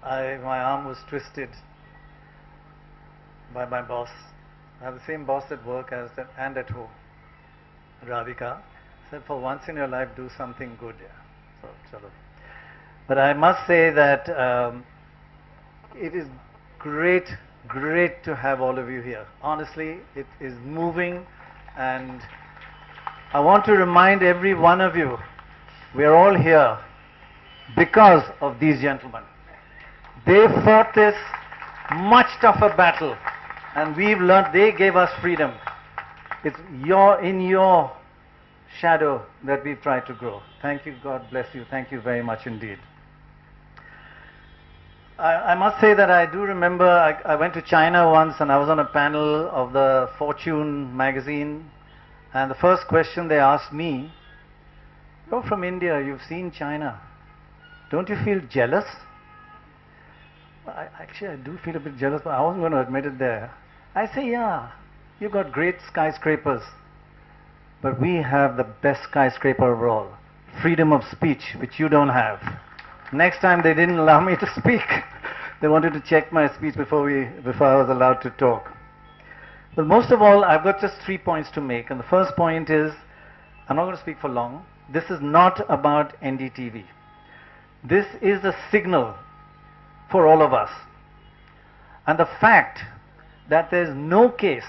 My arm was twisted by my boss. I have the same boss at work as and at home. Radhika said, for once in your life, do something good. Yeah. So, chalo. But I must say that it is great to have all of you here. Honestly, it is moving, and I want to remind every one of you, we are all here because of these gentlemen. They fought this much tougher battle, and we've learned. They gave us freedom. It's in your shadow that we've tried to grow. Thank you. God bless you. Thank you very much indeed. I must say that I do remember I went to China once, and I was on a panel of the Fortune magazine, and the first question they asked me, "You're from India, you've seen China. Don't you feel jealous?" Actually, I do feel a bit jealous, but I wasn't going to admit it there. I say, yeah, you've got great skyscrapers, but we have the best skyscraper of all, freedom of speech, which you don't have. Next time they didn't allow me to speak. They wanted to check my speech before I was allowed to talk. But most of all, I've got just 3 points to make. And the first point is, I'm not going to speak for long. This is not about NDTV. This is a signal for all of us. And the fact that there's no case,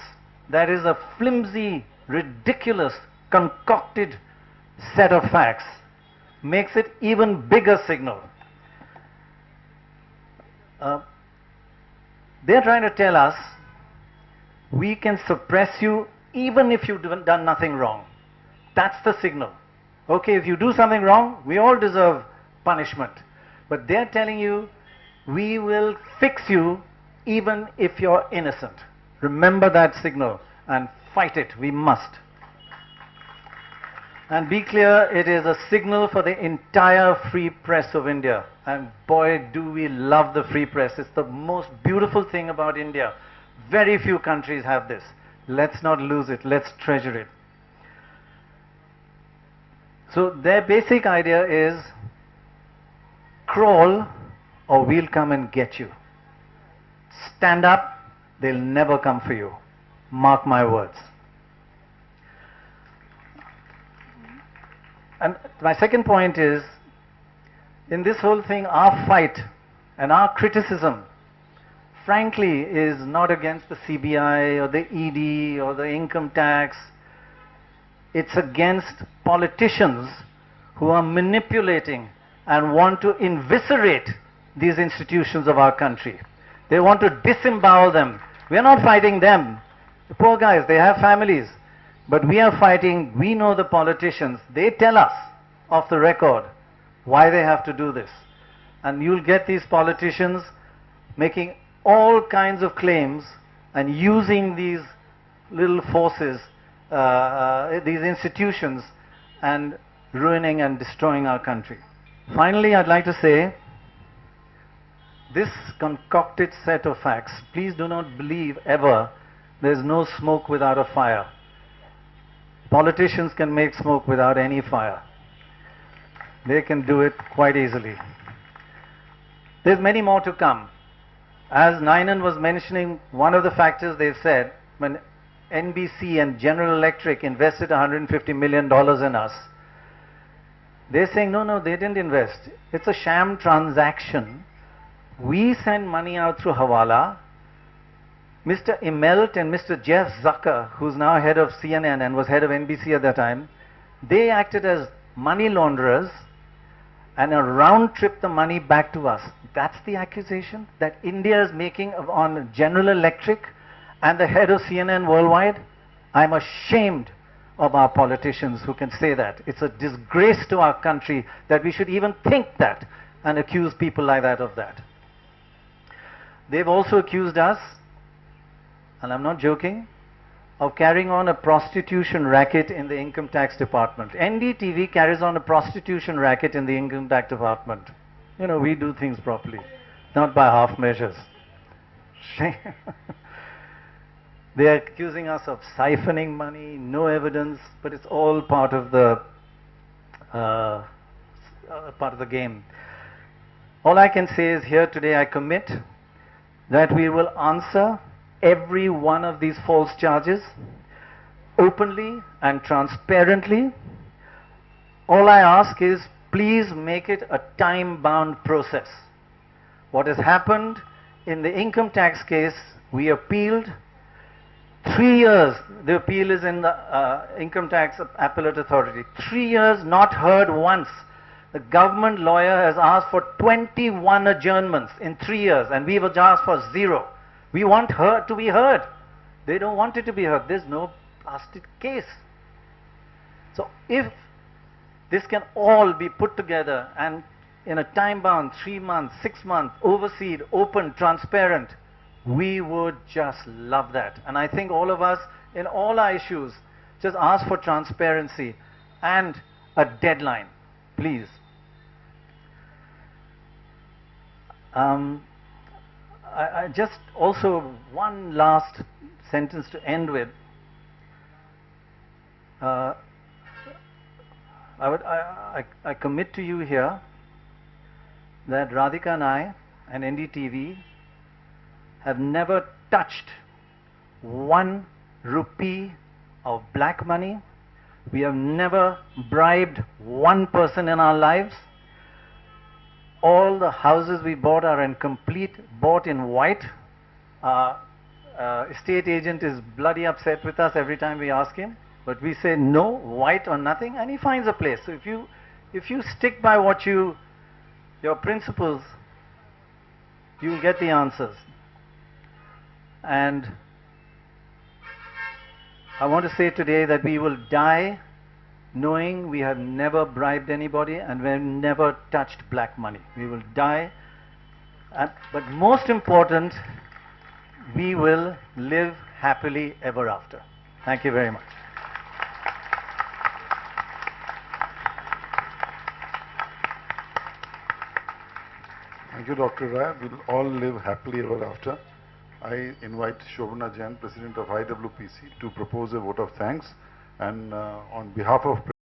that is a flimsy, ridiculous, concocted set of facts, makes it even bigger signal. They're trying to tell us we can suppress you even if you've done nothing wrong. That's the signal. Okay, if you do something wrong, we all deserve punishment. But they're telling you we will fix you even if you're innocent. Remember that signal and fight it. We must. And be clear, it is a signal for the entire free press of India. And boy, do we love the free press. It's the most beautiful thing about India. Very few countries have this. Let's not lose it. Let's treasure it. So their basic idea is crawl or we'll come and get you. Stand up, they'll never come for you. Mark my words. And my second point is, in this whole thing, our fight and our criticism, frankly, is not against the CBI or the ED or the income tax. It's against politicians who are manipulating and want to eviscerate these institutions of our country. They want to disembowel them. We are not fighting them. The poor guys, they have families. But we are fighting, we know the politicians. They tell us off the record why they have to do this. And you'll get these politicians making all kinds of claims and using these little forces, these institutions, and ruining and destroying our country. Finally, I'd like to say, this concocted set of facts, please do not believe ever there's no smoke without a fire. Politicians can make smoke without any fire. They can do it quite easily. There's many more to come. As Nainan was mentioning, one of the factors they've said, when NBC and General Electric invested $150 million in us, they're saying, no, they didn't invest. It's a sham transaction. We send money out through Hawala. Mr. Immelt and Mr. Jeff Zucker, who's now head of CNN and was head of NBC at that time, they acted as money launderers and round-tripped the money back to us. That's the accusation that India is making on General Electric and the head of CNN worldwide? I'm ashamed of our politicians who can say that. It's a disgrace to our country that we should even think that and accuse people like that of that. They've also accused us, and I'm not joking, of carrying on a prostitution racket in the income tax department. NDTV carries on a prostitution racket in the income tax department. You know, we do things properly, not by half measures. They are accusing us of siphoning money, no evidence, but it's all part of the game. All I can say is here today I commit that we will answer every one of these false charges openly and transparently. All I ask is please make it a time-bound process. What has happened in the income tax case, we appealed 3 years. The appeal is in the Income Tax Appellate Authority. 3 years, not heard once. The government lawyer has asked for 21 adjournments in 3 years, and we have asked for 0. We want her to be heard. They don't want it to be heard. There's no plastic case. So if this can all be put together and in a time-bound 3 months, 6 months, overseen, open, transparent, we would just love that. And I think all of us, in all our issues, just ask for transparency and a deadline, please. I just also one last sentence to end with. I commit to you here that Radhika and I and NDTV have never touched 1 rupee of black money. We have never bribed one person in our lives. All the houses we bought are bought in white. Estate agent is bloody upset with us every time we ask him, but we say no, white or nothing, and he finds a place. So if you stick by your principles, you'll get the answers. And I want to say today that we will die knowing we have never bribed anybody and we have never touched black money. We will die, but most important, we will live happily ever after. Thank you very much. Thank you, Dr. Rai. We'll all live happily ever after. I invite Shobhana Jain, President of IWPC, to propose a vote of thanks, and on behalf of